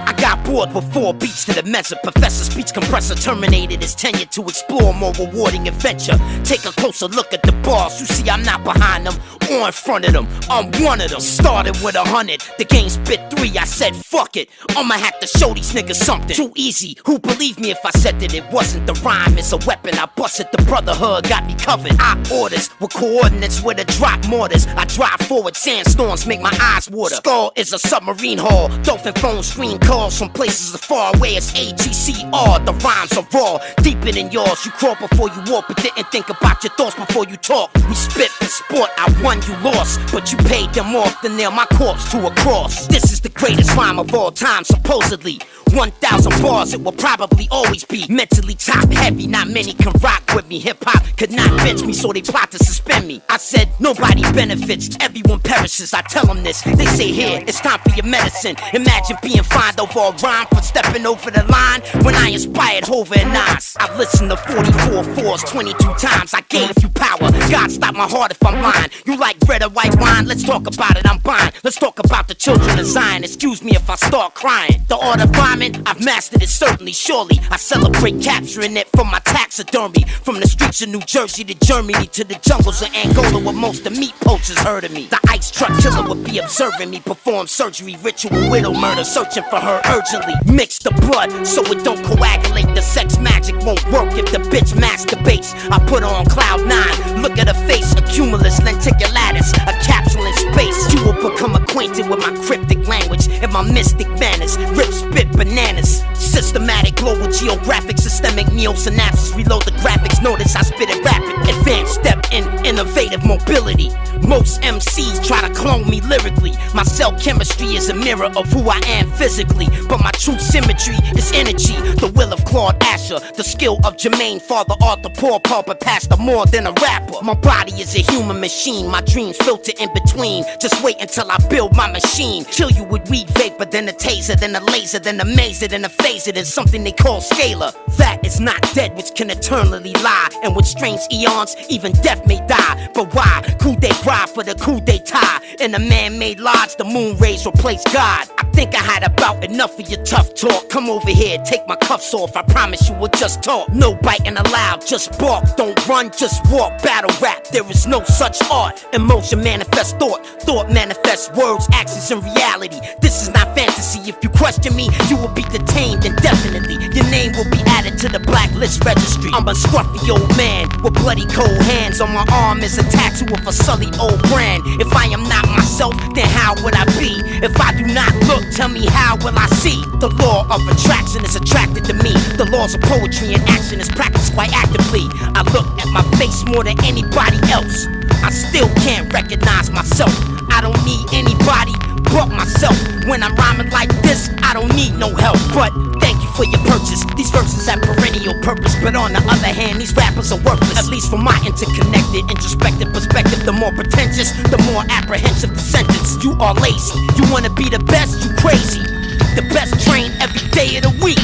I got bored with 4 beats to the measure. Professor speech compressor terminated his tenure to explore more rewarding adventure. Take a closer look at the bars. You see I'm not behind them or in front of them. I'm one of them. Started with 100. The game spit 3. I said fuck it. I'ma have to show these niggas something. Too easy. Who believe me if I said that it wasn't? The rhyme is a weapon. I busted the brotherhood. Got me covered. I orders with coordinates where to drop mortars. I drive forward. Sandstorms make my eyes water. Skull is a submarine hull. Dolphin phone screen calls from places as far away as AGCR. The rhymes are raw, deeper than yours. You crawl before you walk, but didn't think about your thoughts before you talk. We spit for sport, I won, you lost, but you paid them off to nail my corpse to a cross. This is the greatest rhyme of all time, supposedly. 1,000 bars, it will probably always be mentally top heavy. Not many can rock with me. Hip hop could not bench me, so they plot to suspend me. I said nobody benefits, everyone perishes. I tell them this, they say here, it's time for your medicine. Imagine being fined over a rhyme for stepping over the line when I inspired Hova and Nas. I've listened to 44 fours 22 times. I gave you power. God stop my heart if I'm lying. You like red or white wine? Let's talk about it. I'm buying. Let's talk about the children of Zion. Excuse me if I start crying. The art of rhyming, I've mastered it certainly, surely. I celebrate capturing it from my taxidermy. From the streets of New Jersey to Germany to the jungles of Angola where most the meat poachers heard of me. The ice truck killer would be observing me perform surgery, ritual widow murder, searching for her urgently. Mix the blood so it don't coagulate. The sex magic won't work if the bitch masturbates. I put her on cloud 9. Look at her face, a cumulus lenticulatus, a capsule in space. You will become acquainted with my cryptic language and my mystic manners. Rip, spit, bananas. Systematic, global, geographic, systemic neo-synapses. Reload the graphics, notice I spit it rapid. Advanced step in innovative mobility. Most MCs try to clone me lyrically. My cell chemistry is a mirror of who I am physically, but my true symmetry is energy. The will of Claude Asher, the skill of Jermaine, Father Arthur, Paul Pulper, Pastor more than a rapper. My body is a human machine, my dreams filter in between. Just wait until I build my machine. Kill you with weed vapor, then a taser, then a laser, then a mazer, then a phaser, then something they call scalar. That is not dead, which can eternally lie, and with strange eons, even death may die. But why? Coup de grace for the coup d'etat. In a man-made lodge, the moon rays replace God. I think I had about enough of your tough talk. Come over here, take my cuffs off. I promise you we'll just talk. No biting allowed, just bark. Don't run, just walk. Battle rap, there is no such art. Emotion manifests thought, thought manifests words, actions, and reality. This is not fantasy. If you question me, you will be detained indefinitely. Your name will be added to the blacklist registry. I'm a scruffy old man with bloody cold hands. On my arm is a tattoo of a sullied old brand. If I am not myself, then how would I be? If I do not look, tell me how will I see? The law of attraction is attracted to me. The laws of poetry and action is practiced quite actively. I look at my face more than anybody else. I still can't recognize myself. I don't need anybody but myself. When I'm rhyming like this, I don't need no help. But thank you for your purchase. These verses have perennial purpose, but on the other hand, these rappers are worthless. At least from my interconnected, introspective perspective. The more pretentious, the more apprehensive the sentence. You are lazy. You wanna be the best? You crazy. The best trained every day of the week.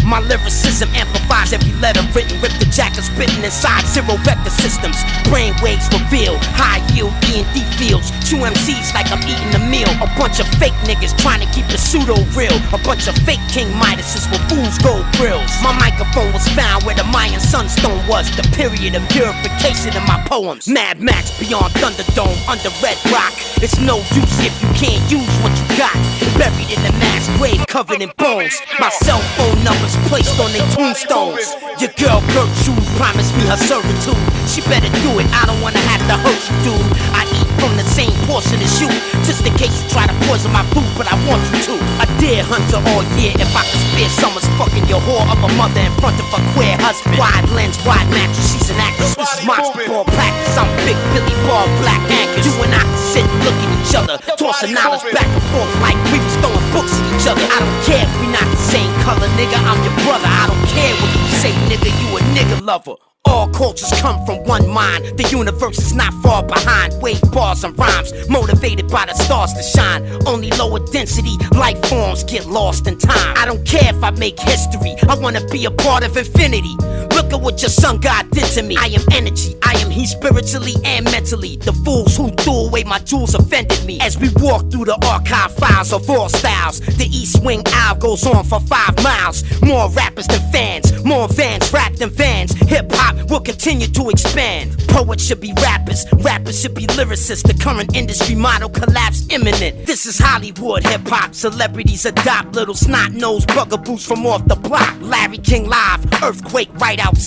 My lyricism amplifies every letter written. Rip the jacket spitting inside zero vector systems. Brain waves reveal high yield E&D fields. Two MCs like I'm eating a meal. A bunch of fake niggas trying to keep it pseudo real. A bunch of fake King Midases with fool's gold grills. My microphone was found where the Mayan sunstone was. The period of purification in my poems. Mad Max beyond Thunderdome under Red Rock. It's no use if you can't use what you got. Buried in a mass grave covered in bones. My cell phone number's placed on their tombstones. Your girl Gertrude promised me her servitude. She better do it, I don't wanna have to hurt you, dude. I eat from the same portion as you, just in case you try to poison my food, but I want you to. A deer hunter all year, if I could spare summers fucking your whore of a mother in front of a queer husband. Wide lens, wide mattress, she's an actress. This is monster ball practice, I'm Big Billy Ball, black anchors. You and I can sit and look at each other, tossing knowledge back and forth like we was throwing books at each other. I don't care if we not the same color, nigga, I'm your brother. I don't care what you say, nigga, you a nigga lover. All cultures come from one mind. The universe is not far behind. Wave bars and rhymes, motivated by the stars to shine. Only lower density life forms get lost in time. I don't care if I make history, I wanna be a part of infinity. Look Look at what your sun god did to me. I am energy, I am he spiritually and mentally. The fools who threw away my jewels offended me. As we walk through the archive files of all styles, the East Wing Aisle goes on for 5 miles. More rappers than fans, more vans rap than vans. Hip-hop will continue to expand. Poets should be rappers, rappers should be lyricists. The current industry model collapse imminent. This is Hollywood hip-hop. Celebrities adopt little snot-nosed bugaboos from off the block. Larry King live, earthquake right outside.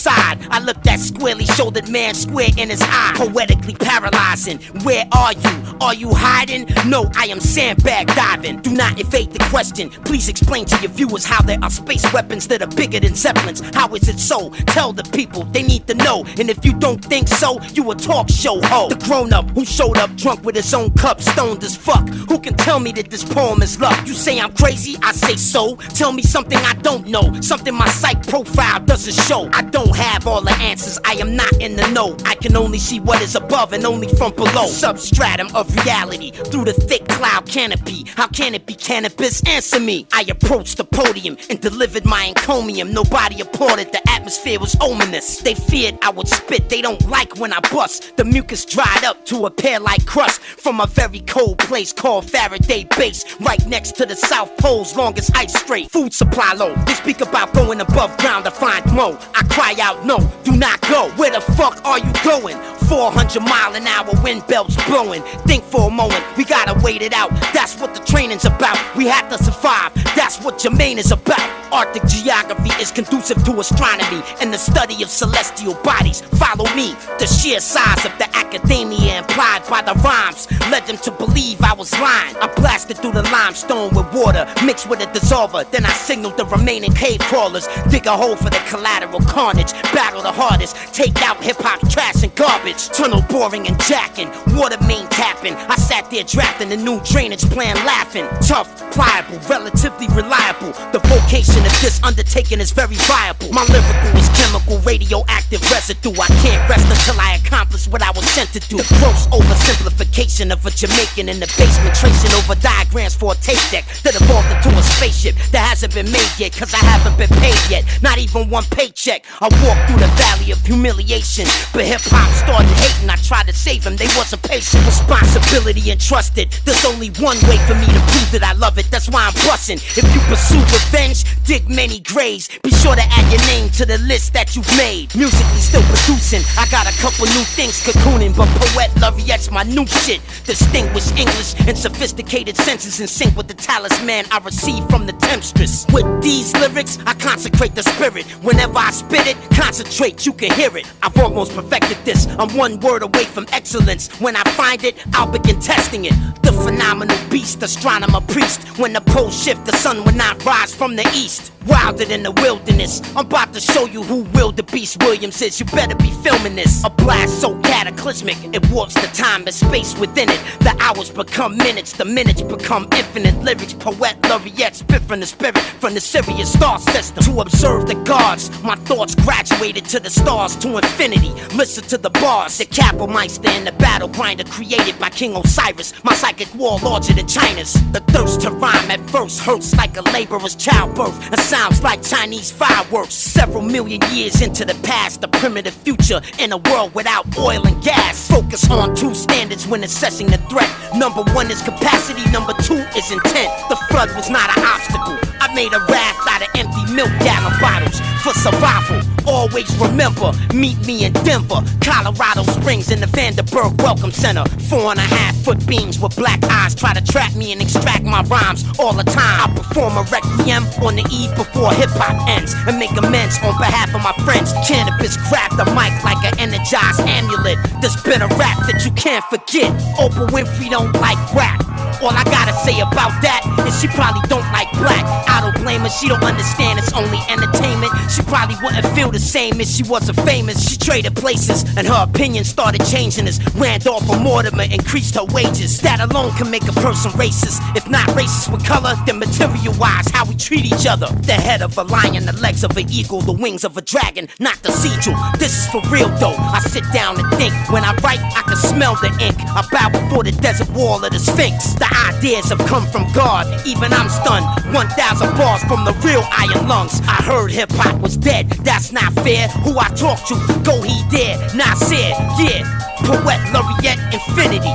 I looked that squarely-shouldered man square in his eye, poetically paralyzing. Where are you? Are you hiding? No, I am sandbag diving. Do not evade the question. Please explain to your viewers how there are space weapons that are bigger than Zeppelins. How is it so? Tell the people, they need to know. And if you don't think so, you a talk show ho. The grown-up who showed up drunk with his own cup, stoned as fuck. Who can tell me that this poem is luck? You say I'm crazy, I say so. Tell me something I don't know, something my psych profile doesn't show. I don't have all the answers, I am not in the know. I can only see what is above and only from below. Substratum of reality, through the thick cloud canopy. How can it be cannabis? Answer me. I approached the podium and delivered my encomium. Nobody applauded, the atmosphere was ominous. They feared I would spit, they don't like when I bust. The mucus dried up to appear like crust from a very cold place called Faraday Base, right next to the South Pole's longest ice strait. Food supply low, they speak about going above ground to find mo. I cry out no, do not go. Where the fuck are you going? 400-mile-an-hour wind belts blowing. Think for a moment, we gotta wait it out. That's what the training's about. We have to survive, that's what Jermaine is about. Arctic geography is conducive to astronomy and the study of celestial bodies. Follow me. The sheer size of the academia implied by the rhymes led them to believe I was lying. I blasted through the limestone with water mixed with a dissolver. Then I signaled the remaining cave crawlers. Dig a hole for the collateral carnage. Battle the hardest. Take out hip-hop trash and garbage. Tunnel boring and jacking. Water main tapping. I sat there drafting a new drainage plan, laughing. Tough, pliable, relatively reliable. The vocation of this undertaking is very viable. My lyrical is chemical, radioactive residue. I can't rest until I accomplish what I was sent to do. The gross oversimplification of a Jamaican in the basement, tracing over diagrams for a tape deck that evolved into a spaceship that hasn't been made yet, cause I haven't been paid yet, not even one paycheck. I walked through the valley of humiliation, but hip-hop started hating. I tried to save him, they wasn't patient. Responsibility entrusted, there's only one way for me to prove that I love it, that's why I'm bustin'. If you pursue revenge, dig many graves. Be sure to add your name to the list that you've made. Musically still producing, I got a couple new things cocooning, but Poet Laureate's my new shit. Distinguished English and sophisticated senses in sync with the talisman I received from the temptress. With these lyrics, I consecrate the spirit. Whenever I spit it, concentrate, you can hear it. I've almost perfected this, I'm one word away from excellence. When I find it, I'll begin testing it. The phenomenal beast, astronomer priest. When the poles shift, the sun will not rise from the east. Wilder than the wilderness, I'm about to show you who Wildebeest Williams is. You better be filming this. A blast so cataclysmic, it warps the time and space within it. The hours become minutes, the minutes become infinite. Lyrics, Poet Laureate, spit from the spirit, from the Sirius star system. To observe the gods, my thoughts graduated to the stars, to infinity. Listen to the bars, the Capelmeister and the battle grinder created by King Osiris. My psychic war larger than China's. The thirst to rhyme at first hurts like a laborer's childbirth. It sounds like Chinese fireworks. Several million years into the past, the primitive future in a world without oil and gas. Focus on two standards when assessing the threat. Number one is capacity, number two is intent. The flood was not an obstacle. I made a raft out of empty milk gallon bottles for survival. Always remember, meet me in Denver, Colorado Springs in the Vanderburg Welcome Center. 4.5-foot beams with black eyes try to trap me and extract my rhymes all the time. I perform a requiem on the eve before hip-hop ends and make amends on behalf of my friends. Canibus grabbed the mic like an energized amulet. There's been a rap that you can't forget. Oprah Winfrey don't like rap. All I gotta say about that is she probably don't like black. I don't blame her, she don't understand it's only entertainment. She probably wouldn't feel the same if she wasn't famous. She traded places and her opinion started changing as Randolph or Mortimer increased her wages. That alone can make a person racist. If not racist with color, then material-wise, how we treat each other. The head of a lion, the legs of an eagle, the wings of a dragon, not the sigil. This is for real though, I sit down and think. When I write, I can smell the ink. I bow before the desert wall of the Sphinx. The ideas have come from God, even I'm stunned. 1,000 bars from the real iron lungs. I heard hip-hop was dead, that's not fair. Who I talk to, go he dare, Nasir, yeah. Poet laureate infinity,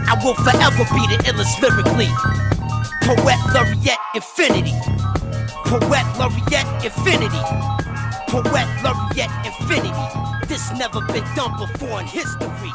I will forever be the illest lyrically. Poet laureate infinity, poet laureate infinity, poet laureate infinity. This never been done before in history.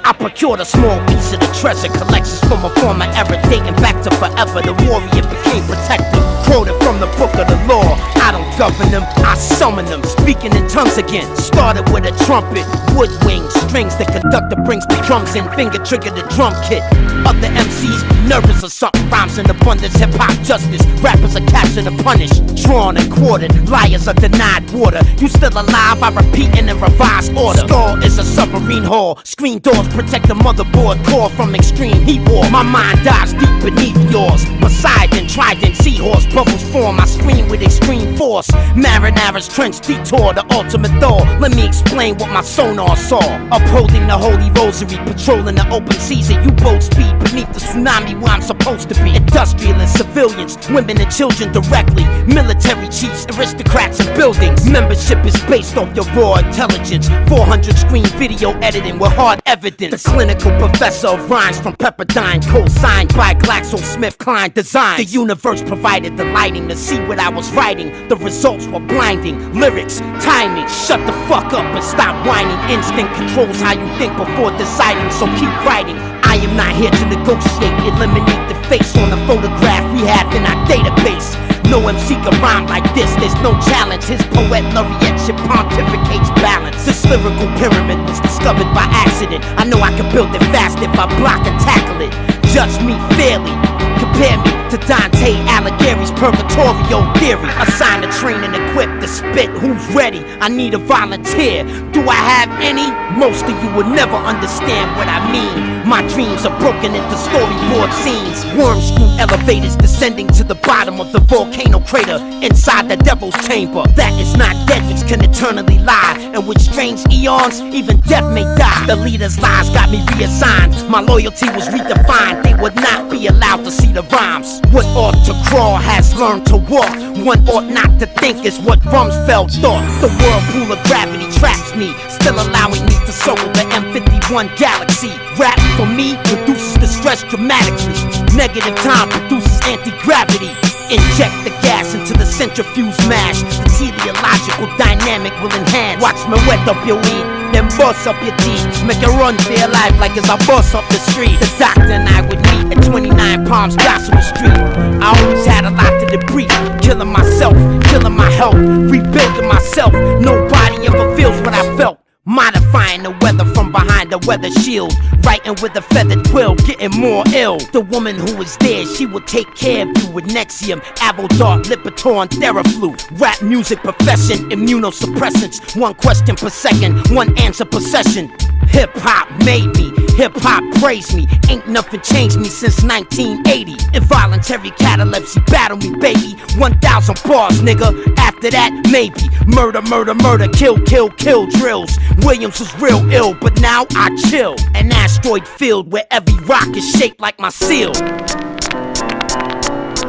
I procured a small piece of the treasure collections from a former era dating back to forever. The warrior became protector, quoted from the book of the law. I don't govern them, I summon them, speaking in tongues again. Started with a trumpet, wood wings, strings. The conductor brings the drums in, finger trigger the drum kit. Other MCs be nervous or something, rhymes in abundance. Hip-hop justice, rappers are captured and punished, drawn and quartered, liars are denied water. You still alive, I repeat in a revised order. Skull is a submarine hull, screen doors protect the motherboard core from extreme heat war. My mind dives deep beneath yours. Poseidon, trident, seahorse, bubbles form. I scream with extreme force. Marinara's trench detour, the ultimate Thor. Let me explain what my sonar saw. Upholding the holy rosary, patrolling the open seas at U-boat speed beneath the tsunami where I'm supposed to be. Industrialists, civilians, women and children directly. Military chiefs, aristocrats and buildings. Membership is based off your raw intelligence. 400 screen video editing with hard evidence. The clinical professor of rhymes from Pepperdine, co-signed by GlaxoSmithKline Design. The universe provided the lighting to see what I was writing. The results were blinding. Lyrics, timing, shut the fuck up and stop whining. Instinct controls how you think before deciding, so keep writing. I am not here to negotiate, eliminate the face on the photograph we have in our database. No MC can rhyme like this, there's no challenge. His poet laureateship pontificates balance. This lyrical pyramid was discovered by accident. I know I can build it fast if I block and tackle it. Judge me fairly, compare me to Dante Alighieri's Purgatorio theory. Assign a train and equip to spit, who's ready? I need a volunteer. Do I have any? Most of you would never understand what I mean. My dreams are broken into storyboard scenes. Worm screw elevators descending to the bottom of the volcano crater inside the devil's chamber. That is not dead, which can eternally lie. And with strange eons, even death may die. The leader's lies got me reassigned. My loyalty was redefined. They would not be allowed to see the rhymes. What ought to crawl has learned to walk. One ought not to think is what Rumsfeld thought. The whirlpool of gravity traps me, still allowing me to soar with the M51 galaxy. Rap for me reduces the stress dramatically. Negative time produces anti-gravity. Inject the gas into the centrifuge mash. The teleological dynamic will enhance. Watch me wet up your weed, then bust up your teeth. Make it run for your life like as I bust up the street. The doctor and I would meet at 29 Palms Joshua Street. I always had a lot to debrief. Killing myself, killing my health, rebuilding myself. Nobody ever feels what I felt. Modifying the weather from behind the weather shield. Writing with a feathered quill, getting more ill. The woman who was there, she would take care of you with Nexium, Avodart, Lipitor, and Theraflu. Rap music profession, immunosuppressants. One question per second, one answer per session. Hip-hop made me, hip-hop praised me. Ain't nothing changed me since 1980. Involuntary catalepsy, battle me baby. 1,000 bars nigga, after that maybe. Murder, murder, murder, kill, kill, kill drills. Williams was real ill, but now I chill. An asteroid field where every rock is shaped like my seal.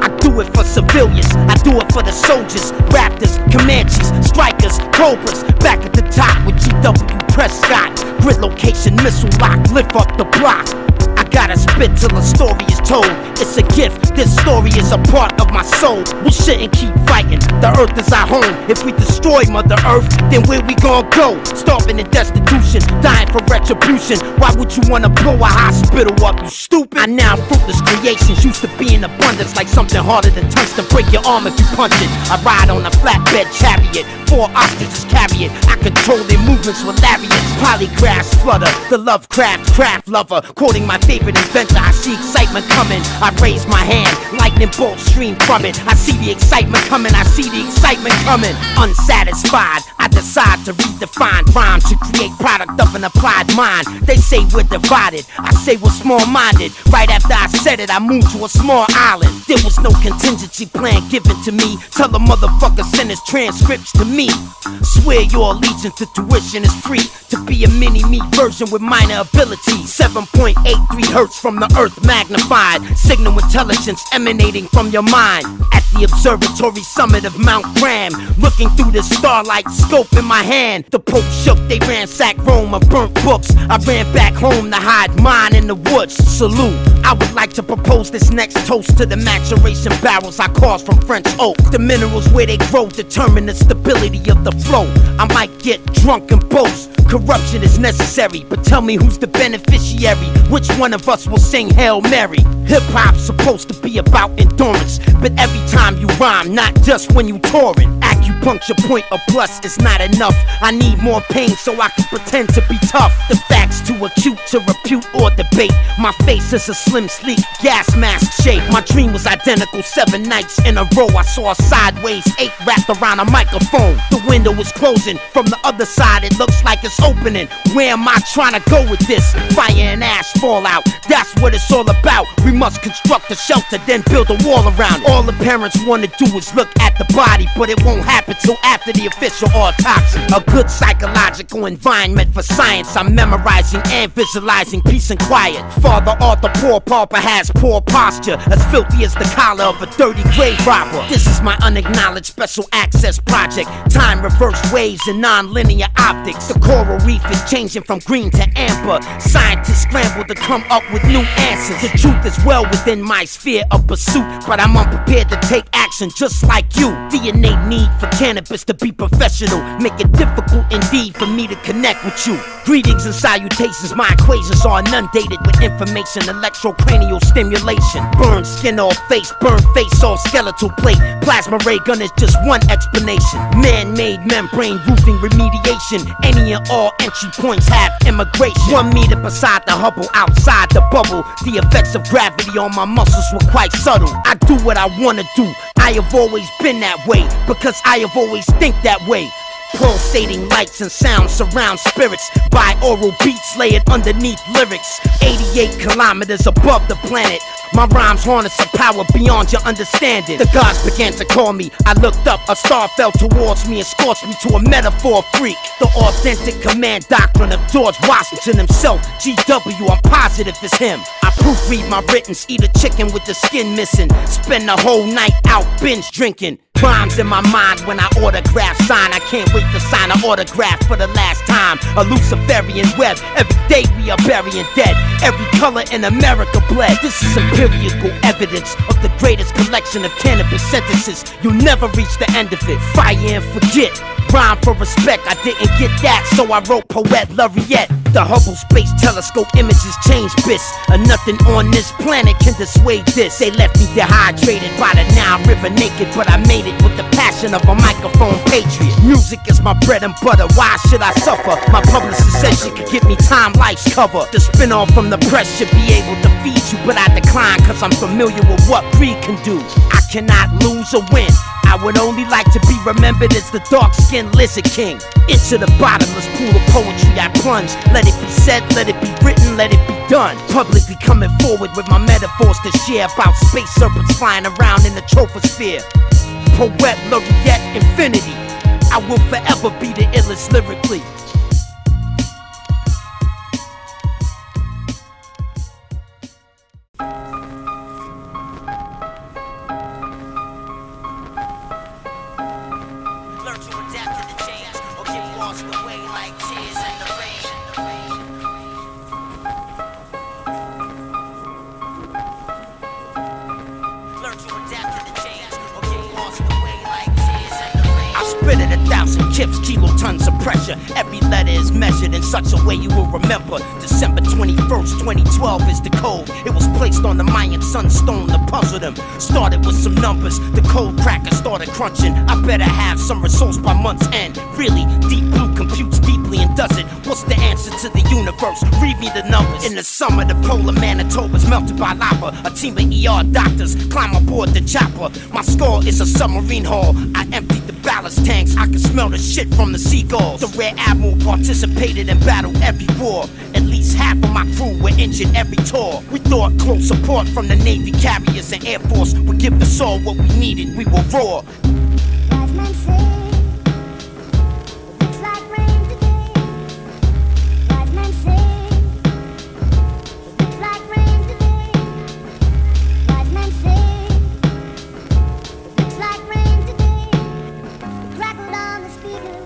I do it for civilians, I do it for the soldiers. Raptors, Comanches, Strikers, Cobras. Back at the top with GW Prescott. Grid location, missile lock, lift up the block. I gotta spit till the story is told. It's a gift, this story is a part of my soul. We shouldn't keep fighting, the earth is our home. If we destroy Mother Earth, then where we gon' go? Starving in destitution, dying for retribution. Why would you wanna blow a hospital up, you stupid? I now fruitless creations used to be in abundance. Like something harder than tungsten, break your arm if you punch it. I ride on a flatbed chariot, 4 ostriches carry it. I control their movements with lariats. Polygraphs flutter, the Lovecraft craft lover. Quoting my favorite inventor, I see excitement coming. I raise my hand, lightning bolts stream from it. I see the excitement coming, I see the excitement coming. Unsatisfied, I decide to redefine rhyme to create product of an applied mind. They say we're divided, I say we're small-minded. Right after I said it, I moved to a small island. There was no contingency plan given to me. Tell the motherfucker send his transcripts to me. Swear your allegiance to tuition is free. To be a mini-me version with minor abilities. 7.83 hertz from the earth magnified. Signal intelligence emanating from your mind. At the observatory summit of Mount Graham, looking through the starlight scope in my hand. The Pope shook, they ransacked Rome of burnt books. I ran back home to hide mine in the woods. Salute. I would like to propose this next toast to the maturation barrels I caused from French oak. The minerals where they grow determine the stability of the flow. I might get drunk and boast. Corruption is necessary, but tell me who's the beneficiary. Which one of us will sing Hail Mary? Hip-hop's supposed to be about endurance, but every time you rhyme, not just when you touring. Acupuncture point or plus is not enough. I need more pain so I can pretend to be tough. The facts too acute to repute or debate. My face is a slim, sleek, gas mask shape. My dream was identical 7 nights in a row. I saw a sideways 8 wrapped around a microphone. The window is closing. From the other side, it looks like it's opening. Where am I trying to go with this? Fire and ash fallout. That's what it's all about. We must construct a shelter, then build a wall around it. All the parents want to do is look at the body, but it won't happen till after the official autopsy. A good psychological environment for science. I'm memorizing and visualizing peace and quiet. Father Arthur Poor Pauper has poor posture, as filthy as the collar of a dirty grave robber. This is my unacknowledged special access project. Time reverse waves and non-linear optics. The coral reef is changing from green to amber. Scientists scramble to come up with new answers. The truth is well within my sphere of pursuit, but I'm unprepared to take action just like you. The innate need for cannabis to be professional make it difficult indeed for me to connect with you. Greetings and salutations, my equations are inundated with information. Electrocranial stimulation. Burn skin off face, burn face off skeletal plate. Plasma ray gun is just one explanation. Man-made membrane roofing remediation. Any and all entry points have immigration. 1 meter beside the Hubble, outside the bubble. The effects of gravity on my muscles were quite subtle. I do what I wanna do. I have always been that way, because I have always think that way. Pulsating lights and sounds surround spirits. Binaural beats layered underneath lyrics. 88 kilometers above the planet. My rhymes harness a power beyond your understanding. The gods began to call me. I looked up, a star fell towards me and scorched me to a metaphor freak. The authentic command doctrine of George Washington himself. GW, I'm positive it's him. I proofread my writtens, eat a chicken with the skin missing. Spend the whole night out binge drinking. Rhymes in my mind when I autograph sign. I can't wait to sign an autograph for the last time. A Luciferian web, every day we are burying dead. Every color in America bled. This is empirical evidence of the greatest collection of cannabis sentences. You'll never reach the end of it. Fire and forget. Rhyme for respect, I didn't get that, so I wrote Poet Laureate. The Hubble Space Telescope images change bits, and nothing on this planet can dissuade this. They left me dehydrated by the Nile River naked, but I made it with the passion of a microphone patriot. Music is my bread and butter, why should I suffer? My publicist said she could get me Time Life's cover. The spin-off from the press should be able to feed you, but I decline, cause I'm familiar with what greed can do. I cannot lose or win. I would only like to be remembered as the dark-skinned lizard king. Into the bottomless pool of poetry I plunge. Let it be said, let it be written, let it be done. Publicly coming forward with my metaphors to share about space serpents flying around in the troposphere. Poet Laureate Infinity. I will forever be the illest lyrically. Kilotons of pressure. Every letter is measured in such a way you will remember. December 21st, 2012 is the code. It was placed on the Mayan sunstone to puzzle them. Started with some numbers, the code cracker started crunching. I better have some results by month's end. Really, Deep Blue computes deeply and does it. What's the answer to the universe? Read me the numbers. In the summer, the polar Manitoba's melted by lava. A team of ER doctors climb aboard the chopper. My skull is a submarine hull. I emptied the ballast tanks. I can smell the shit from the seagulls. The Rear Admiral participated in battle every war. At least half of my crew were injured every tour. We thought close support from the Navy carriers and Air Force would give the soul what we needed. We were raw. Wise men say it looks like rain today. Wise men say it looks like rain today. Wise men say it looks like rain today. It crackled on the speaker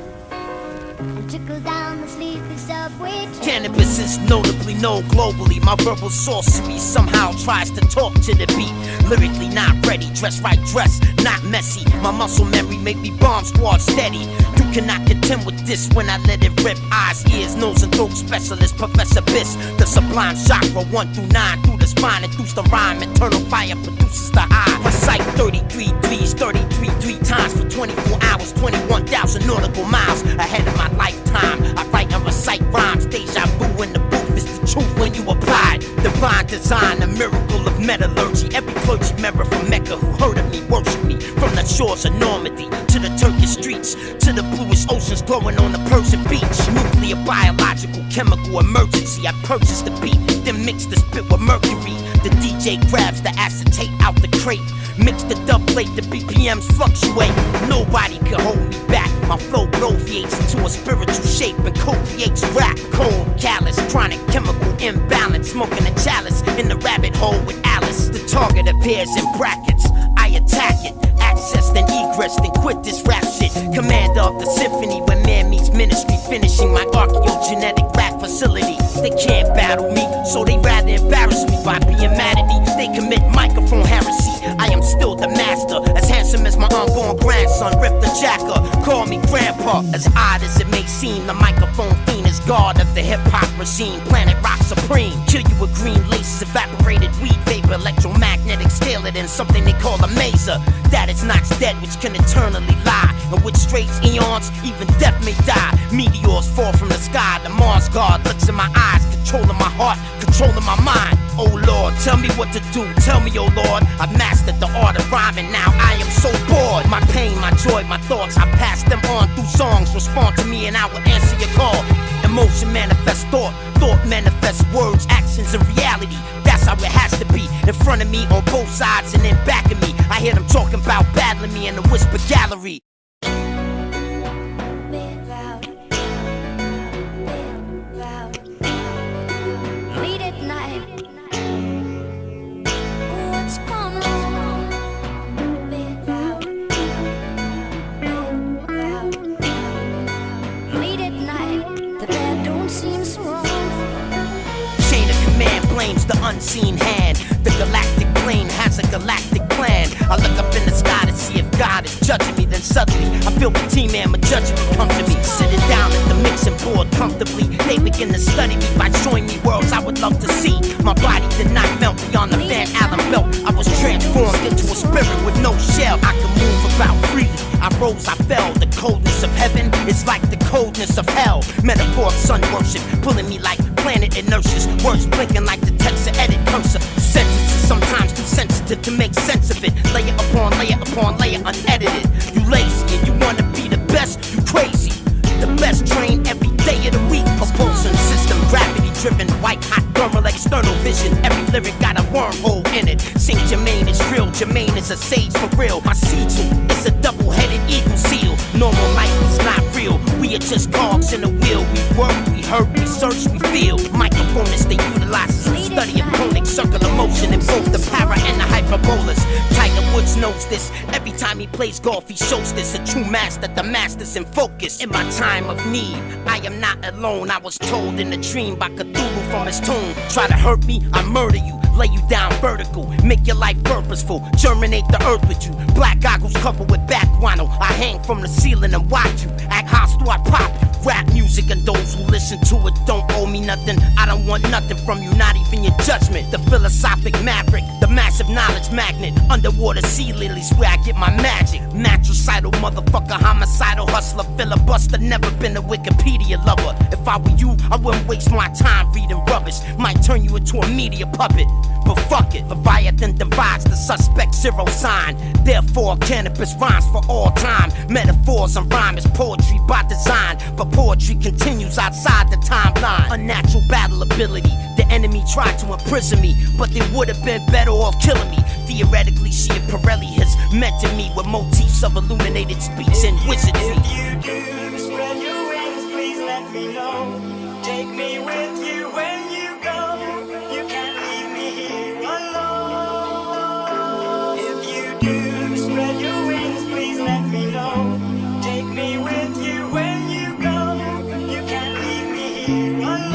and trickled down the sleepy subway train. Canibus is notably known globally. My verbal sorcery somehow tries to talk to the beat. Lyrically not ready, dress right, dress not messy. My muscle memory make me bomb squad steady. You cannot contend with this when I let it rip. Eyes, ears, nose and throat specialist, Professor Biss. The sublime chakra 1 through 9 through the spine, induce the rhyme. Eternal fire produces the eye. Recite 33 threes, 33 3 times for 24 hours, 21,000 nautical miles ahead of my lifetime. I write and recite rhymes, deja vu in the booth is the truth when you apply. Divine design, a miracle of metallurgy. Every clergy member from Mecca who heard of me worship me. From the shores of Normandy to the Turkish streets, to the bluish oceans glowing on the Persian beach. Nuclear, biological, chemical emergency. I purchase the beat, then mix the spit with mercury. The DJ grabs the acetate out the crate. Mix the dub plate, the BPMs fluctuate. Nobody can hold me back. My flow bloviates into a spiritual shape and co-creates rap. Cold, callous, chronic, chemical imbalance. Smoking a chalice in the rabbit hole with Alice. The target appears in brackets. I attack it, access then egress, then quit this rap shit. Commander of the symphony when man meets ministry. Finishing my archaeogenetic rap facility. They can't battle me, so they rather embarrass me by being mad at me. They commit microphone heresy. I am still the master, as handsome as my unborn grandson. Rip the jacker, call me grandpa. As odd as it may seem, the microphone fiend is god of the hip-hop regime. Planet rock supreme, kill you with green laces, evaporated weed vapor, electromagnetic scale it in something they call a maser. That is not dead, which can eternally lie, and which straits eons, even death may die. Meteors fall from the sky, the Mars guard looks in my eyes, controlling my heart, controlling my mind. Oh Lord, tell me what to do, tell me oh Lord. I've mastered the art of rhyming, now I am so bored. My pain, my joy, my thoughts, I pass them on through songs. Respond to me and I will answer your call. Emotion manifests thought, thought manifests words, actions and reality. That's how it has to be. In front of me, on both sides and then back of me. I hear them talking about battling me in the whisper gallery. Late at night, what's gone wrong? Late at night, the bed don't seem so wrong. Chain of command blames the unseen hand. The galactic plane has a galactic plan. I look up in the sky to see if God is judging me. Then suddenly I feel the T-Man judging me come to me. Sitting down at the mixing board comfortably, they begin to study me by showing me worlds I would love to see. My body did not melt beyond the Van Allen belt. I was transformed into a spirit with no shell. I could move about freely. I rose, I fell. The coldness of heaven is like the coldness of hell. Metaphoric sun worship, pulling me like planet inertia's. Words blinking like the text of edit cursor. Sentences sometimes too sensitive to make sense of it. Layer upon layer, unedited. You lazy and you wanna be the best, you crazy. The best train every day of the week. Propulsion system, gravity driven, white hot thermal external vision. Every lyric got a wormhole in it. Sing Jermaine is real, Jermaine is a sage for real. My sigil is a double-headed eagle seal. Normal life is not real. We are just cogs in the wheel. We work, we hurt, we search, we feel. Microphone is the utilizes the study of conic circular motion in both the para and the hyperbolas. Tiger Woods knows this. Every time he plays golf, he shows this. A true master, the master's in focus. In my time of need, I am not alone. I was told in a dream by Cthulhu from his tomb. Try to hurt me, I murder you. Lay you down vertical, make your life purposeful. Germinate the earth with you. Black goggles coupled with back guano. I hang from the ceiling and watch you. Act hostile, I pop you. Rap music and those who listen to it don't owe me nothing. I don't want nothing from you, not even your judgment. The philosophic maverick, the massive knowledge magnet. Underwater sea lilies where I get my magic. Matricidal motherfucker, homicidal hustler, filibuster. Never been a Wikipedia lover. If I were you, I wouldn't waste my time reading rubbish. Might turn you into a media puppet. But fuck it, Leviathan divides the suspect zero sign. Therefore, cannabis rhymes for all time. Metaphors and rhyme is poetry by design. But poetry continues outside the timeline. Unnatural battle ability. The enemy tried to imprison me, but they would have been better off killing me. Theoretically, she and Pirelli has mentored me with motifs of illuminated speech and wizardry. If you do spread your wings, please let me know. Take me with you when you go. You can't leave me here alone. If you do spread your wings, please let me know. Take me with you when you go. You can't leave me here alone.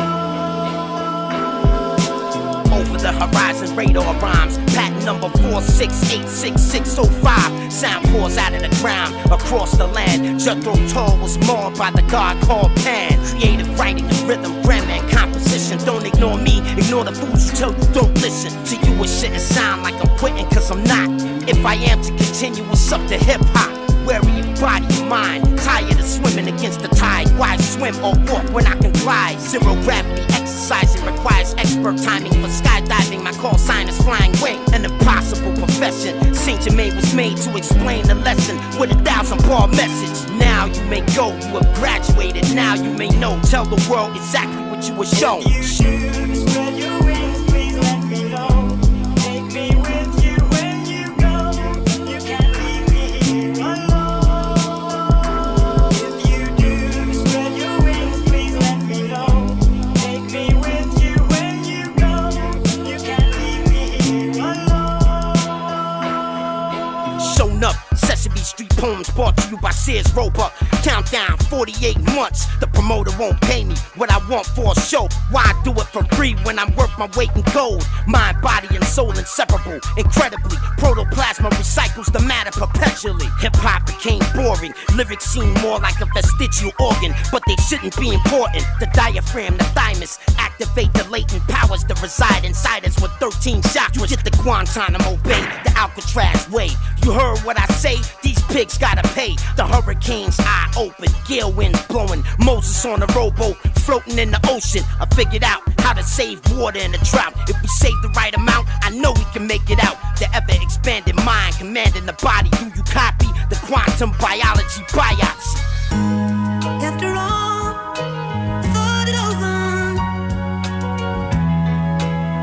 Over the horizon, radar rhymes. Patent number 4686605. Sound pours out of the ground across the land. Jethro Tull was mauled by the god called Pan. Creative writing and rhythm, grammar and composition. Don't ignore me, ignore the fools who tell you don't listen. To you it shouldn't sound like I'm quitting, cause I'm not. If I am to continue, it's up to hip hop. Wary of body and mind, tired of swimming against the tide. Why swim or walk when I can glide? Zero gravity exercising requires expert timing. For skydiving, my call sign is flying wing. An impossible profession. Saint Germain was made to explain the lesson with a 1,000-bar message. Now you may go, you have graduated. Now you may know. Tell the world exactly what you were shown. If you do spread your wings, please let me know. Take me with you when you go. You can't leave me here alone. If you do spread your wings, please let me know. Take me with you when you go. You can't leave me here alone. Shown up, Sesame Street poems brought to you by Sears Roebuck. Countdown, 48 months. The promoter won't pay me what I want for a show. Why do it for free when I'm worth my weight in gold? Mind, body, and soul inseparable. Incredibly, protoplasma recycles the matter perpetually. Hip-hop became boring. Lyrics seem more like a vestigial organ, but they shouldn't be important. The diaphragm, the thymus, activate the latent powers that reside inside us with 13 chakras. Get the Guantanamo Bay, the Alcatraz way. You heard what I say? These pigs gotta pay. The hurricane's eye open, gale winds blowing. Moses on a rowboat, floating in the ocean. I figured out how to save water in a drought. If we save the right amount, I know we can make it out. The ever-expanding mind commanding the body. Do you copy the quantum biology biopsy? After all, I thought it over.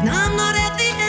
Now I'm not at the end.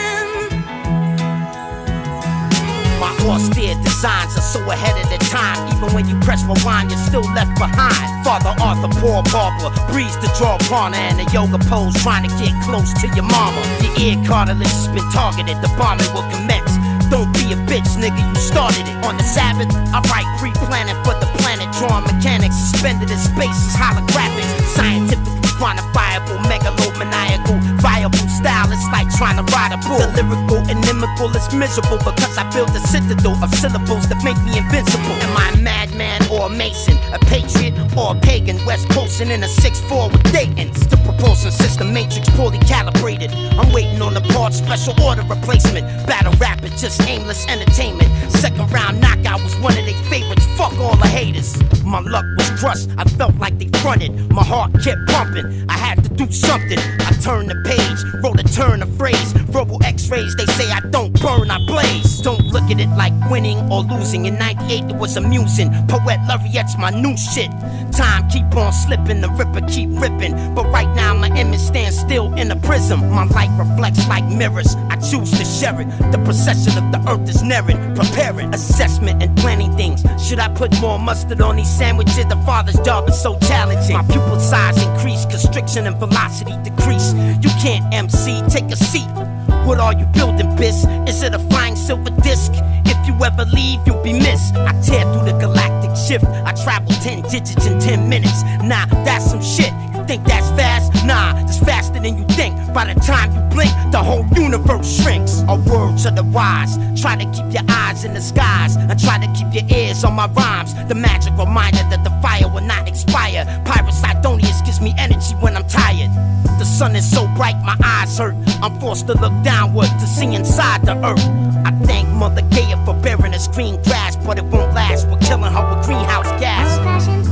My austere designs are so ahead of the time. Even when you press rewind, you're still left behind. Father Arthur, poor barber, breeze to draw prana and a yoga pose, trying to get close to your mama. Your ear cartilage has been targeted, the bombing will commence. Don't be a bitch, nigga, you started it. On the Sabbath, I write pre-planning for the planet. Drawing mechanics suspended in space is holographics. Scientifically quantifiable, megalomaniacal, viable style. It's like trying to ride a bull. The lyrical inimical is miserable because I build a citadel of syllables that make me invincible. Am I a madman or a mason? A patriot or a pagan? West Coastin' in a 6'4" with Dayton's. The propulsion system matrix poorly calibrated. I'm waiting on the part special order replacement. Battle rapid, just aimless entertainment. Second round knockout was one of their favorites. Fuck all the haters. My luck was crushed, I felt like they fronted. My heart kept pumping, I had to do something. I turned the page, wrote a turn of phrase. Verbal x-rays, they say I don't burn, I blaze. Don't look at it like winning or losing. In 98 it was amusing. Poet laureate's my new shit. Time keep on slipping, the ripper keep ripping. But right now my image stands still in a prism. My light reflects like mirrors, I choose to share it. The procession of the earth is nearing. Preparing, assessment and planning things. Should I put more mustard on these sandwiches? The father's job is so challenging. My pupil size increase, constriction and velocity decrease. You can't MC, take a seat. What are you building, bis? Is it a flying silver disc? If you ever leave, you'll be missed. I tear through the galactic shift. I travel 10 digits in 10 minutes. Nah, that's some shit. You think that's fast? Nah, it's faster than you think. By the time you blink, the whole universe shrinks. Our words are the wise. Try to keep your eyes in the skies and try to keep your ears on my rhymes. The magic reminder that the fire will not expire. Pyrosidonius gives me energy when I'm tired. The sun is so bright, my eyes hurt. I'm forced to look downward to see inside the earth. I thank Mother Gaia for bearing us green grass, but it won't last. We're killing her with greenhouse gas. Old-fashioned.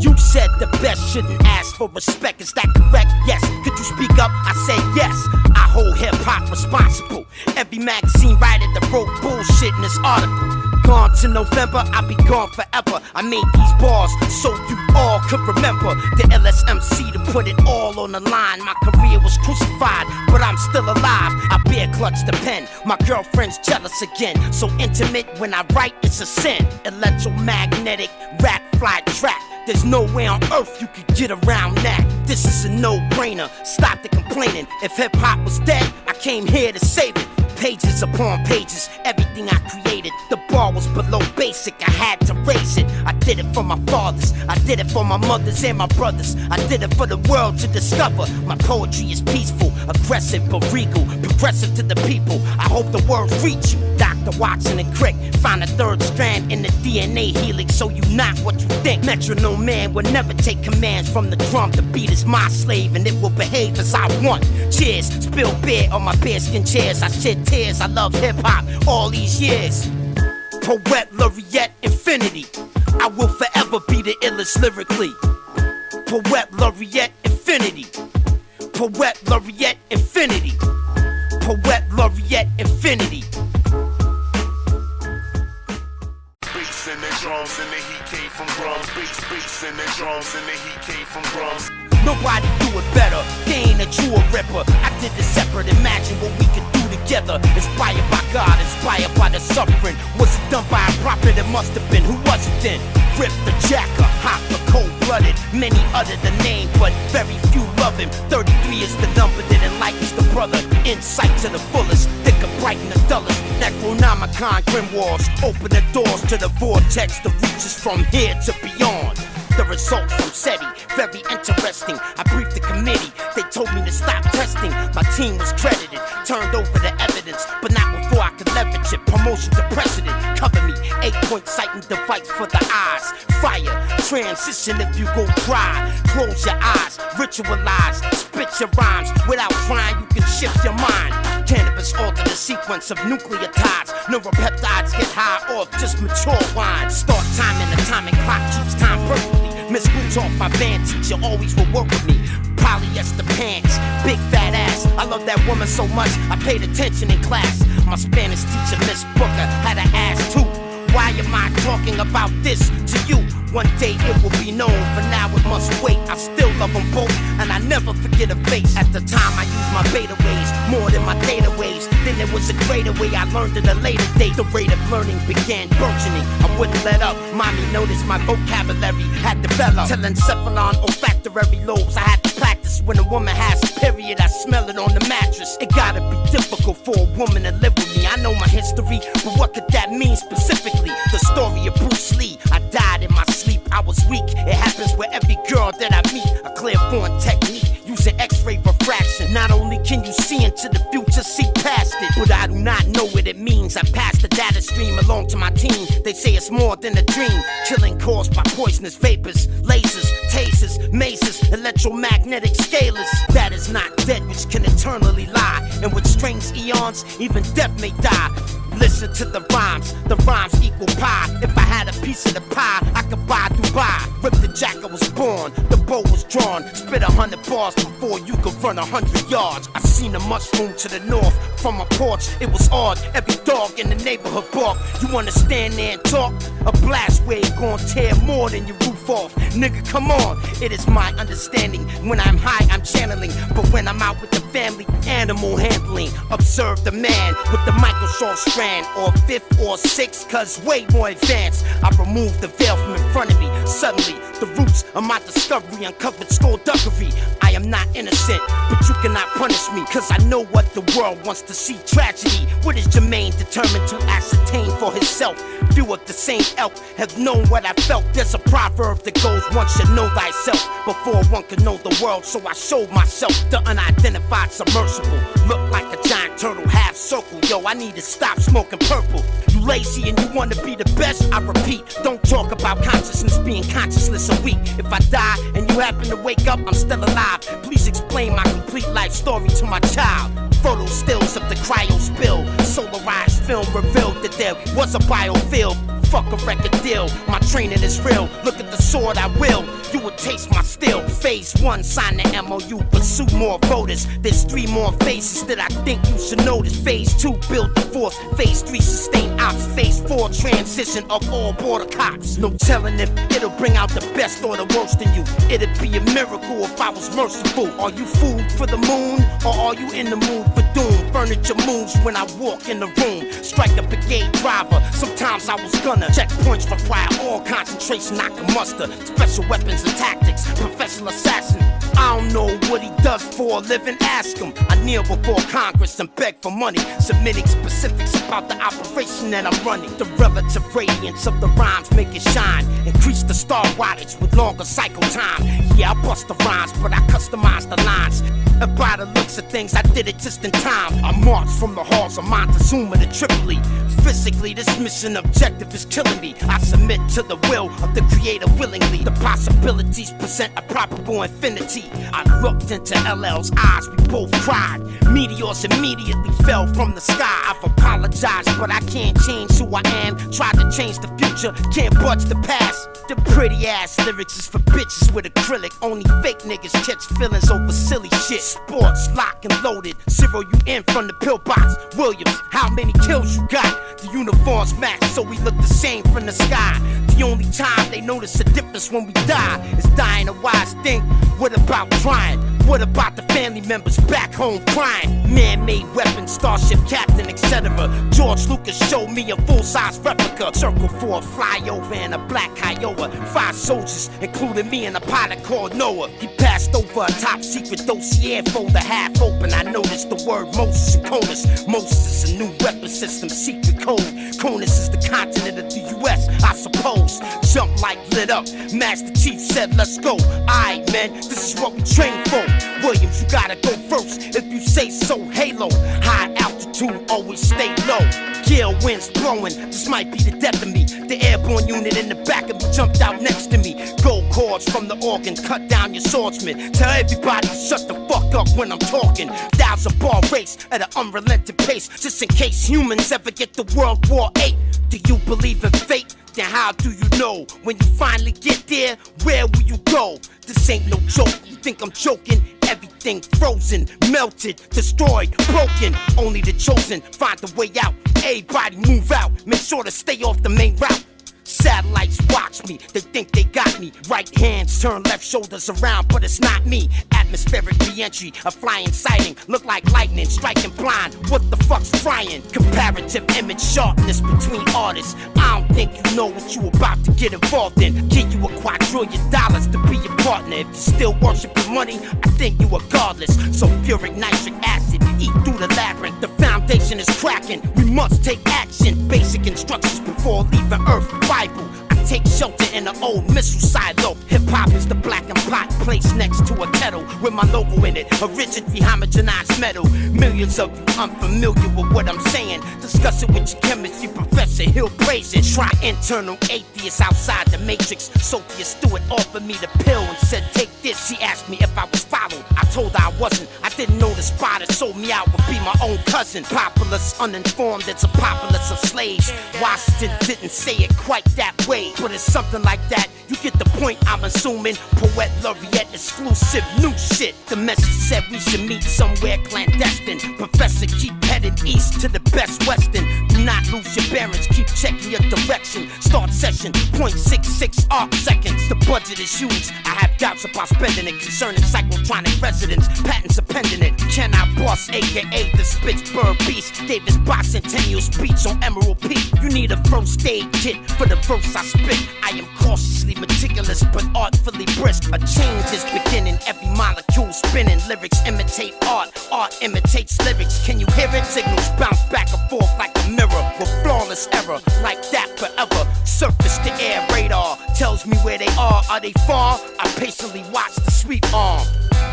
You said the best shouldn't ask for respect. Is that correct? Yes. Could you speak up? I said yes. I hold hip-hop responsible. Every magazine writer that wrote bullshit in this article. Gone to November, I'll be gone forever. I made these bars so you all could remember. The LSMC to put it all on the line. My career was crucified, but I'm still alive. I bear clutch the pen. My girlfriend's jealous again. So intimate when I write, it's a sin. Electromagnetic rap fly track. There's no way on earth you could get around that. This is a no-brainer. Stop the complaining. If hip-hop was dead, I came here to save it. Pages upon pages, everything I created. The bar was below basic, I had to raise it. I did it for my fathers, I did it for my mothers and my brothers. I did it for the world to discover. My poetry is peaceful, aggressive but regal, progressive to the people. I hope the words reach you. Dr. Watson and Crick find a third strand in the DNA helix, so you not what you think. Metronome man will never take commands from the drum. The beat is my slave and it will behave as I want. Cheers, spill beer on my bearskin chairs. I shed tears, I love hip-hop all these years. Poet laureate infinity, I will forever be the illest lyrically. Poet laureate infinity, poet laureate infinity, poet laureate infinity. Bass and the drums and the heat came from drums. Bass and the drums and the heat came from drums. Nobody do it better, they ain't a true ripper. I did this separate, imagine what we could do together. Inspired by God, inspired by the suffering. Was it done by a prophet? It must have been, who was it then? Rip the Jacker, hot the cold-blooded. Many utter the name, but very few love him. 33 is the number that enlightens the brother. Insight to the fullest, thicker, brighten the dullest. Necronomicon grimoires, open the doors to the vortex. The reaches from here to beyond. The results from SETI, very interesting. I briefed the committee, they told me to stop testing. My team was credited, turned over the evidence, but not before I could leverage it. Promotion to precedent, cover me. 8-point sighting device for the eyes. Fire, transition if you go dry. Close your eyes, ritualize, spit your rhymes. Without trying, you can shift your mind. Cannabis alter the sequence of nucleotides. Neuropeptides get high off just mature wine. Start time and atomic clock keeps time perfectly. Miss Gutoff, my band teacher, always will work with me. Polyester pants, big fat ass. I love that woman so much, I paid attention in class. My Spanish teacher, Miss Booker, had an ass too. Why am I talking about this to you? One day it will be known, for now it must wait. I still love them both, and I never forget a face. At the time I used my beta ways, more than my theta waves. Then there was a greater way I learned at a later date. The rate of learning began burgeoning. I wouldn't let up, mommy noticed my vocabulary had developed. Telencephalon, olfactory lobes, I had to practice. When a woman has a period, I smell it on the mattress. It gotta be difficult for a woman to live with me. I know my history, but what could that mean specifically? The story of Bruce Lee, I died in my sleep, I was weak. It happens with every girl that I meet. A clairvoyant technique, using X-ray refraction. Not only can you see into the future, see past it, but I do not know what it means. I pass the data stream along to my team. They say it's more than a dream. Killing caused by poisonous vapors, lasers, tasers, mazes, electromagnetic scalars. That is not dead, which can eternally lie. And with strange eons, even death may die. Listen to the rhymes equal pie. If I had a piece of the pie, I could buy Dubai. Rip the Jacker was born, the bow was drawn. Spit 100 bars before you could run 100 yards. I seen a mushroom to the north from my porch, it was odd. Every dog in the neighborhood bark. You wanna stand there and talk? A blast wave gon' tear more than your roof off. Nigga, come on. It is my understanding. When I'm high, I'm channeling. But when I'm out with the family, animal handling. Observe the man with the Microsoft strand, or 5th or 6th, cause way more advanced. I remove the veil from in front of me. suddenly. The roots of my discovery uncovered skullduggery. I am not innocent, but you cannot punish me, cause I know what the world wants to see. Tragedy. What is Jermaine determined to ascertain for himself? Few of the same elk have known what I felt. There's a proverb that goes, one should know thyself before one can know the world. So I showed myself the unidentified submersible. Look like a giant turtle, half circle. Yo, I need to stop smoking purple. You lazy and you wanna be the best? I repeat, don't talk about consciousness being conscienceless or weak. If I die and you happen to wake up, I'm still alive. Please explain my complete life story to my child. Photo stills of the cryo spill. Solarized film revealed that there was a biofield. Fuck a record deal, my training is real. Look at the sword I will, you will taste my steel. Phase 1, sign the MOU, pursue more voters. There's 3 more phases that I think you should notice. Phase 2, build the 4th. Phase 3, sustain ops. Phase 4, transition of all border cops. No telling if it'll bring out the best or the worst in you. It'd be a miracle if I was merciful. Are you food for the moon, or are you in the mood for doom? Furniture moves when I walk in the room. Strike a brigade driver, sometimes I was gonna. Checkpoints require all concentration I can muster. Special weapons and tactics, professional assassin. I don't know what he does for a living, ask him. I kneel before Congress and beg for money, submitting specifics about the operation that I'm running. The relative radiance of the rhymes make it shine. Increase the star wattage with longer cycle time. Yeah, I bust the rhymes, but I customize the lines. And by the looks of things, I did it just in time. I marched from the halls of Montezuma to Tripoli. Physically, this mission objective is killing me. I submit to the will of the creator willingly. The possibilities present a probable infinity. I looked into LL's eyes, we both cried. Meteors immediately fell from the sky. I've apologized, but I can't change who I am. Tried to change the future, can't budge the past. The pretty ass lyrics is for bitches with acrylic. Only fake niggas catch feelings over silly shit. Sports lock and loaded, zero you in from the pillbox. Williams, how many kills you got? The uniforms match, so we look the same from the sky. The only time they notice the difference when we die is dying a wise thing. What about trying? What about the family members back home crying? Man-made weapons, starship captain, etc. George Lucas showed me a full-size replica. Circle for a flyover and a black Kiowa. 5 soldiers, including me and a pilot called Noah. He passed over a top-secret dossier folder half open. I noticed the word Moses and Conus. Moses is a new weapon system, secret code. Conus is the continent of the US, I suppose. Jump like lit up. Master Chief said, let's go. Aight, man, this is what we train for. Williams, you gotta go first. If you say so, Halo. High altitude, always stay low. Gale winds blowing, this might be the death of me. The airborne unit in the back of me jumped out next to me. Gold cords from the organ, cut down your swordsman. Tell everybody to shut the fuck up when I'm talking. 1,000-bar race at an unrelenting pace, just in case humans ever get to World War 8. Do you believe in fate? Then how do you know? When you finally get there, where will you go? This ain't no joke, you think I'm joking? Everything frozen, melted, destroyed, broken. Only the chosen find the way out. Everybody move out, make sure to stay off the main route. Satellites watch me, they think they got me. Right hands turn, left shoulders around, but it's not me. Atmospheric re-entry, a flying sighting. Look like lightning, striking blind. What the fuck's frying? Comparative image sharpness between artists. I don't think you know what you about to get involved in. Give you $2 quadrillion to be your partner. If you still worship your money, I think you are godless. Sulfuric nitric acid, eat through the labyrinth. The foundation is cracking, we must take action. Basic instructions before leaving Earth. Bible, I take shelter in an old missile silo. Hip-hop is the blackened pot placed next to a kettle with my logo in it, a rigid homogenized metal. Millions of you unfamiliar with what I'm saying. Discuss it with your chemistry professor, he'll praise it. Try internal atheists outside the matrix. Sophia Stewart offered me the pill and said take this. She asked me if I was followed, I told her I wasn't. I didn't know the spy that sold me out would be my own cousin. Populace, uninformed, it's a populace of slaves. Washington didn't say it quite that way, but it's something like that. You get the point, I'm assuming. Poet laureate exclusive new shit. The message said we should meet somewhere clandestine. Professor, keep heading east to the best western. Do not lose your bearings, keep checking your direction. Start session, 0.66 arc seconds. The budget is huge, I have doubts about spending it. Concerning psychotronic residents, patents are pending it. Can I boss, aka the Pittsburgh Beast? Gave his bicentennial speech on Emerald Peak. You need a first aid kit for the verse I spit. I am cautiously meticulous careless but artfully brisk. A change is beginning, every molecule spinning. Lyrics imitate art, art imitates lyrics. Can you hear it? Signals bounce back and forth like a mirror with flawless error, like that forever. Surface to air radar tells me where they are they far? I patiently watch the sweep arm.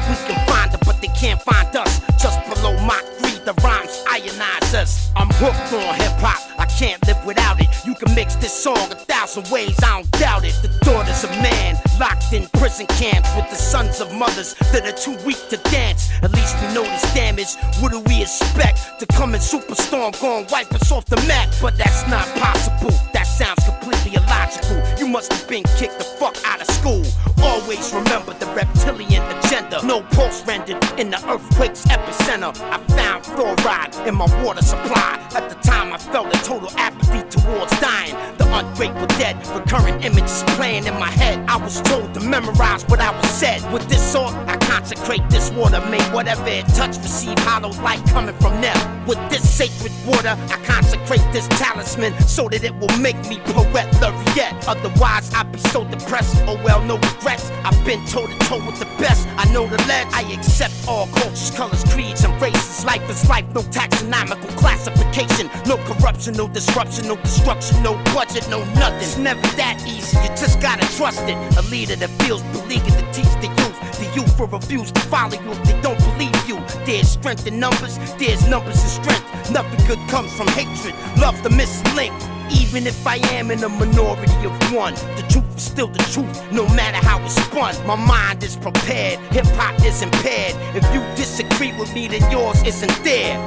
We can find them, but they can't find us. Just below Mach 3, the rhymes ionize us. I'm hooked on hip-hop, I can't live without it. You can mix this song 1,000 ways, I don't doubt it. The daughters of man, locked in prison camps with the sons of mothers that are too weak to dance. At least we know this damage. What do we expect? To come in superstorm, gon' wipe us off the map. But that's not possible, that sounds completely illogical. You must have been kicked the fuck out of school. Always remember the reptilian agenda. No pulse rendered in the earthquake's epicenter. I found fluoride in my water supply. At the time I felt a total apathy towards dying. The ungrateful dead, recurrent images playing in my head. I was told to memorize what I was said. With this sword, I consecrate this water. May whatever it touch receive hollow light coming from them. With this sacred water, I consecrate this talisman so that it will make me poet laureate. Otherwise, I'd be so depressed. Oh well, no regrets. I've been toe to toe with the best. I know the ledge. I accept all cultures, colors, creeds, and races. Life is life, no taxonomical classification. No corruption, no disruption, no destruction, no budget, no nothing. It's never that easy, you just gotta trust it. A leader that feels beleaguered to teach the youth. The youth will refuse to follow you if they don't believe you. There's strength in numbers, there's numbers in strength. Nothing good comes from hatred, love the missing link. Even if I am in a minority of one, the truth is still the truth, no matter how it's spun. My mind is prepared, hip-hop is impaired. If you disagree with me, then yours isn't there.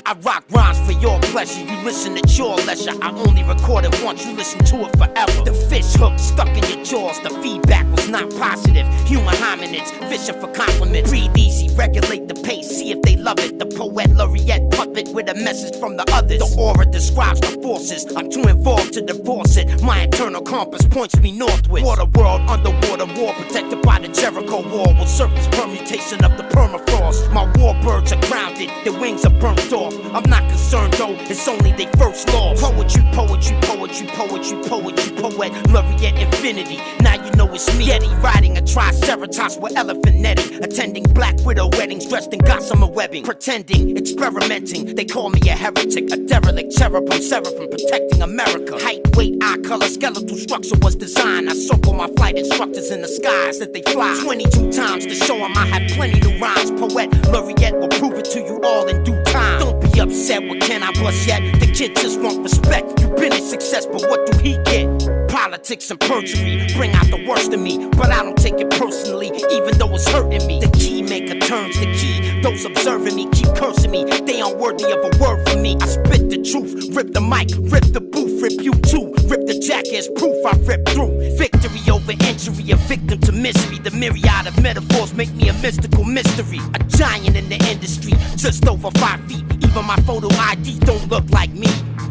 I rock rhymes for your pleasure, you listen at your leisure. I only record it once, you listen to it forever. The fish hook stuck in your jaws, the feedback was not positive. Human hominids, fishing for compliments. Breathe easy, regulate the pace, see if they love it. The poet laureate puppet with a message from the others. The aura describes my forces, I'm too involved to divorce it. My internal compass points me northward. Water world, underwater war, protected by the Jericho wall. With surface permutation of the permafrost. My warbirds are grounded, their wings are burnt off. I'm not concerned though, it's only they first law. Poetry, poetry, poetry, poetry, poetry, poet, laureate infinity. Now you know it's me, Yeti, riding a triceratops with elephant netting. Attending black widow weddings, dressed in gossamer webbing. Pretending, experimenting, they call me a heretic. A derelict cherub, I'm seraphim, protecting America. Height, weight, eye color, skeletal structure was designed. I circle my flight instructors in the skies that they fly 22 times to show them I have plenty new rhymes. Poet, laureate will prove it to you all in due time. Don't be upset, what can I bust yet? The kid just want respect. You've been a success, but what do he get? Politics and perjury bring out the worst in me, but I don't take it personally, even though it's hurting me. The key maker turns the key. Those observing me keep cursing me. They unworthy of a word from me. I spit the truth, rip the mic, rip the booth, rip you too. Rip the jackass proof I rip through. Victory over injury, a victim to misery. The myriad of metaphors make me a mystical mystery. A giant in the industry, just over 5 feet. Even my photo ID don't look like me.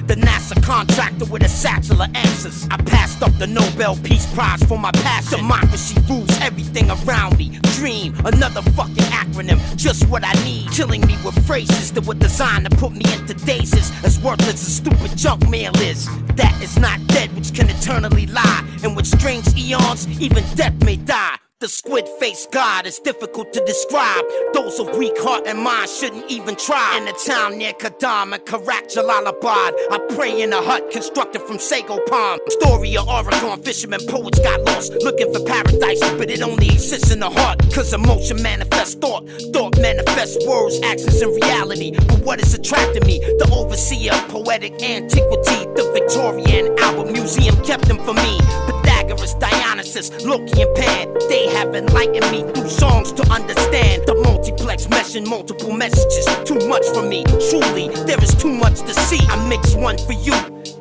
The NASA contractor with a satchel of answers. I passed up the Nobel Peace Prize for my passion. Democracy rules everything around me. Dream, another fucking acronym, just what I need. Killing me with phrases that were designed to put me into dazes. As worthless as stupid junk mail is. That is not dead, which can eternally lie. And with strange eons, even death may die. The squid-faced god is difficult to describe. Those of weak heart and mind shouldn't even try. In a town near Kadam and Karak Jalalabad, I pray in a hut constructed from sago palm. Story of Oregon, fishermen, poets got lost looking for paradise, but it only exists in the heart. Cause emotion manifests thought, thought manifests words, actions, and reality. But what is attracting me? The overseer of poetic antiquity. The Victorian Albert Museum kept them for me. Pythagoras, Dionysus, Nemesis, Loki and Pan. They have enlightened me through songs to understand the multiplex meshing multiple messages. Too much for me, truly, there is too much to see. I mix one for you,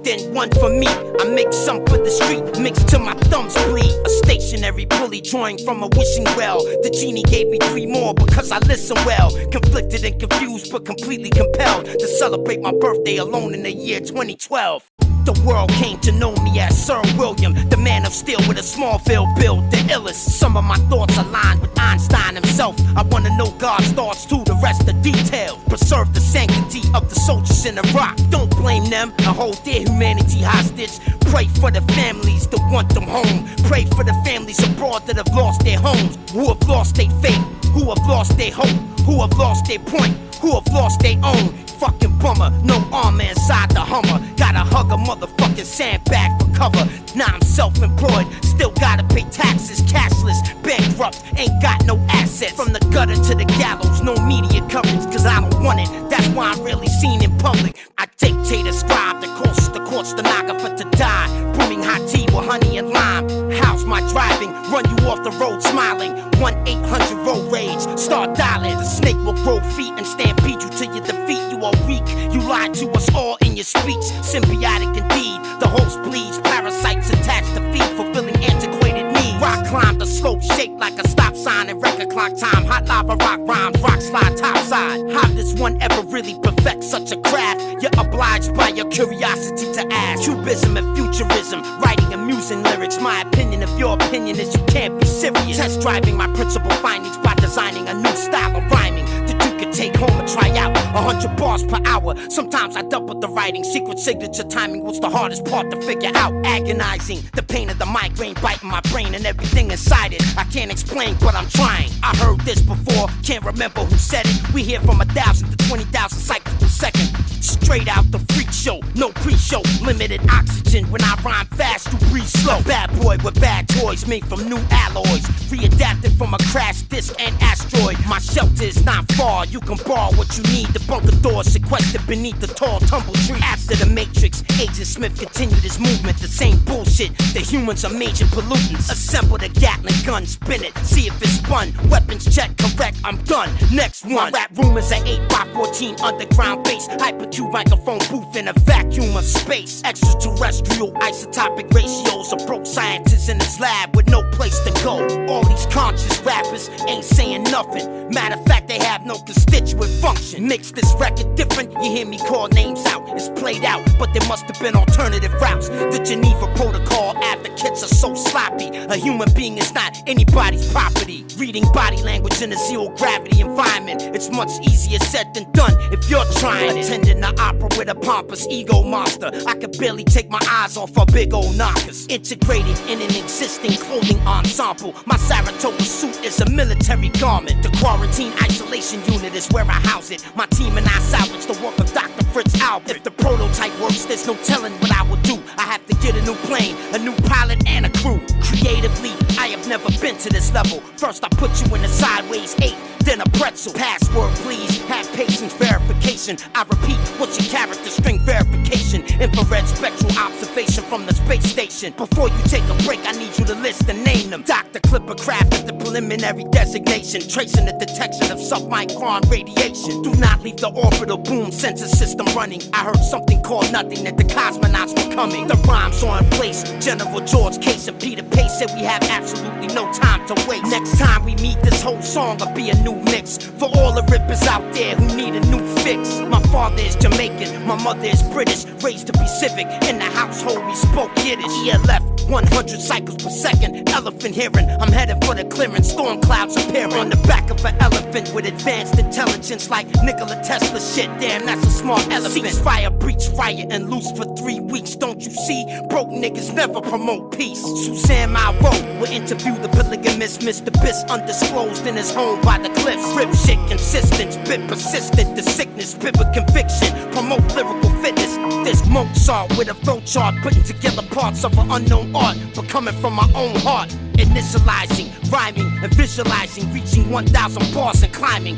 then one for me. I make some for the street, mixed till my thumbs bleed. A stationary pulley drawing from a wishing well. The genie gave me 3 more because I listen well. Conflicted and confused, but completely compelled to celebrate my birthday alone in the year 2012. The world came to know me as Sir William, the man of steel with a Smallville build, the illest. Some of my thoughts aligned with Einstein himself. I wanna know God's thoughts too, the rest are detailed. Preserve the sanctity of the soldiers in Iraq. Don't blame them and hold their humanity hostage. Pray for the families that want them home. Pray for the families abroad that have lost their homes, who have lost their faith, who have lost their hope, who have lost their point, who have lost their own. Fucking bummer, no armor inside the Hummer. Gotta hug a motherfucking sandbag for cover. Now I'm self-employed, still gotta pay taxes. Cashless, bankrupt, ain't got no assets. From the gutter to the gallows, no media coverage, cause I don't want it. That's why I'm rarely seen in public. I dictate a scribe that causes the court stenographer to die. Brewing hot tea with honey and lime. How's my driving? Run you off the road smiling. 1-800 road rage, start dialing. The snake will grow feet and stampede you till you defeat. You are weak, you lied to us all in your speech. Symbiotic indeed, the host bleeds. Parasites attached to feet, fulfilling antiquated needs. Rock climb the slope shaped like a stop sign and record clock time. Hot lava rock rhymes, rock slide topside. How does one ever really perfect such a craft? You're obliged by your curiosity to ask. Cubism and futurism, writing amusing lyrics. My opinion of your opinion is you can't be serious. Test driving my principal findings by designing a new style of rhyming that you could take home and try out. 100 bars per hour. Sometimes I double the writing. Secret signature timing was the hardest part to figure out. Agonizing, the pain of the migraine biting my brain and everything inside it. I can't explain, but I'm trying. I heard this before, can't remember who said it. We hear from 1,000 to 20,000 cycles per second. Straight out the freak show, no pre-show. Limited oxygen when I rhyme fast, you breathe slow. Bad boy with bad toys made from new alloys. Readapted from a crash disc and asteroid. My shelter is not far, you can borrow what you need. The bunker doors sequestered beneath the tall tumble tree. After the Matrix, Agent Smith continued his movement. The same bullshit, the humans are major pollutants. Assemble the Gatling gun, spin it, see if it's spun. Weapons check, correct, I'm done. Next one. Rap rumors at 8x14 underground base. Hypercube microphone booth in a vacuum of space. Extraterrestrial isotopic ratios. A broke scientist in his lab with no place to go. All these conscious rappers ain't saying nothing. Matter of fact, they have no constituent function. Mix this record different, you hear me call names out. It's played out, but there must have been alternative routes. The Geneva Protocol advocates are so sloppy. A human being is not anybody's property. Reading body language in a zero gravity environment, it's much easier said than done if you're trying. Attending the opera with a pompous ego monster. I could barely take my eyes off her big old knockers. Integrated in an existing clothing ensemble. My Saratoga suit is a military garment. The quarantine isolation unit is where I house it. My team and I salvage the work of Dr. Fritz Albert. If the prototype works, there's no telling what I will do. I have to get a new plane, a new pilot, and a crew. Creatively, I have never been to this level. First I put you in a sideways 8, then a pretzel. Password please, have patience, verification. I repeat, what's your character string verification? Infrared spectral observation from the space station. Before you take a break, I need you to list and name them. Dr. Clipper Craft at the preliminary designation. Tracing the detection of submicron radiation. Do not leave the orbital boom sensor system running. I heard something called nothing, that the cosmonauts were coming. The rhymes are in place. General George Case and Peter Pace said we have absolutely no time to waste. Next time we meet, this whole song will be a new mix. For all the rippers out there who need a new fix. My father is Jamaican, my mother is British. Raised to be civic, in the household we spoke Yiddish. ELF, 100 cycles per second. Elephant hearing, I'm headed for the clearance. Storm clouds appearing on the back of an elephant with advanced intelligence like Nikola Tesla shit. Damn, that's a smart elephant. Ceasefire, breach, riot, and loose for 3 weeks. Don't you see? Broke niggas never promote peace. Suzanne Malvo will interview the polygamist Mr. Biss, undisclosed in his home by the cliffs. Rip shit consistent, spit persistent. The sickness, pivot conviction, promote lyrical fitness. This Mozart with a flow chart, putting together parts of an unknown art, but coming from my own heart. Initializing, rhyming, and visualizing, reaching 1,000 bars and climbing,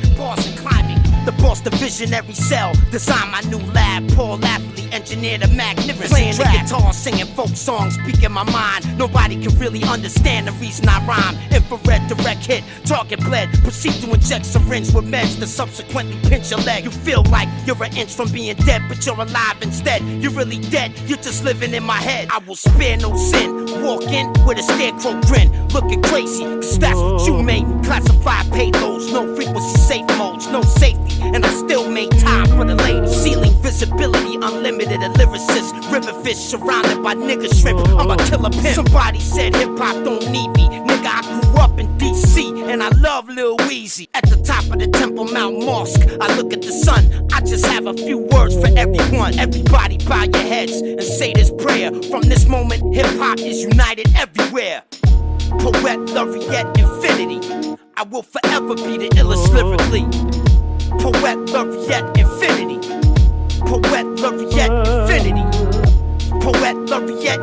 The boss, the visionary cell, design my new lab. Paul athlete, engineer the magnificent playing the guitar, singing folk songs, speaking my mind. Nobody can really understand the reason I rhyme. Infrared direct hit, target bled. Proceed to inject syringe with meds to subsequently pinch your leg. You feel like you're an inch from being dead, but you're alive instead. You're really dead, you're just living in my head. I will spare no sin, walk in with a scarecrow grin, looking crazy, cause that's what you made me. Classified payloads, no frequency safe modes, no safety, and I still make time for the ladies. Ceiling visibility, unlimited, a lyricist, river fish surrounded by nigga shrimp. I'm a killer pimp. Somebody said hip hop don't need me, nigga. I grew up in DC, and I love Lil Weezy. At the top of the Temple Mount Mosque, I look at the sun. I just have a few words for everyone. Everybody bow your heads and say this prayer. From this moment, hip hop is united everywhere. Poet laureate infinity, I will forever be the illest lyrically. Poet laureate infinity. Poet laureate infinity. Poet laureate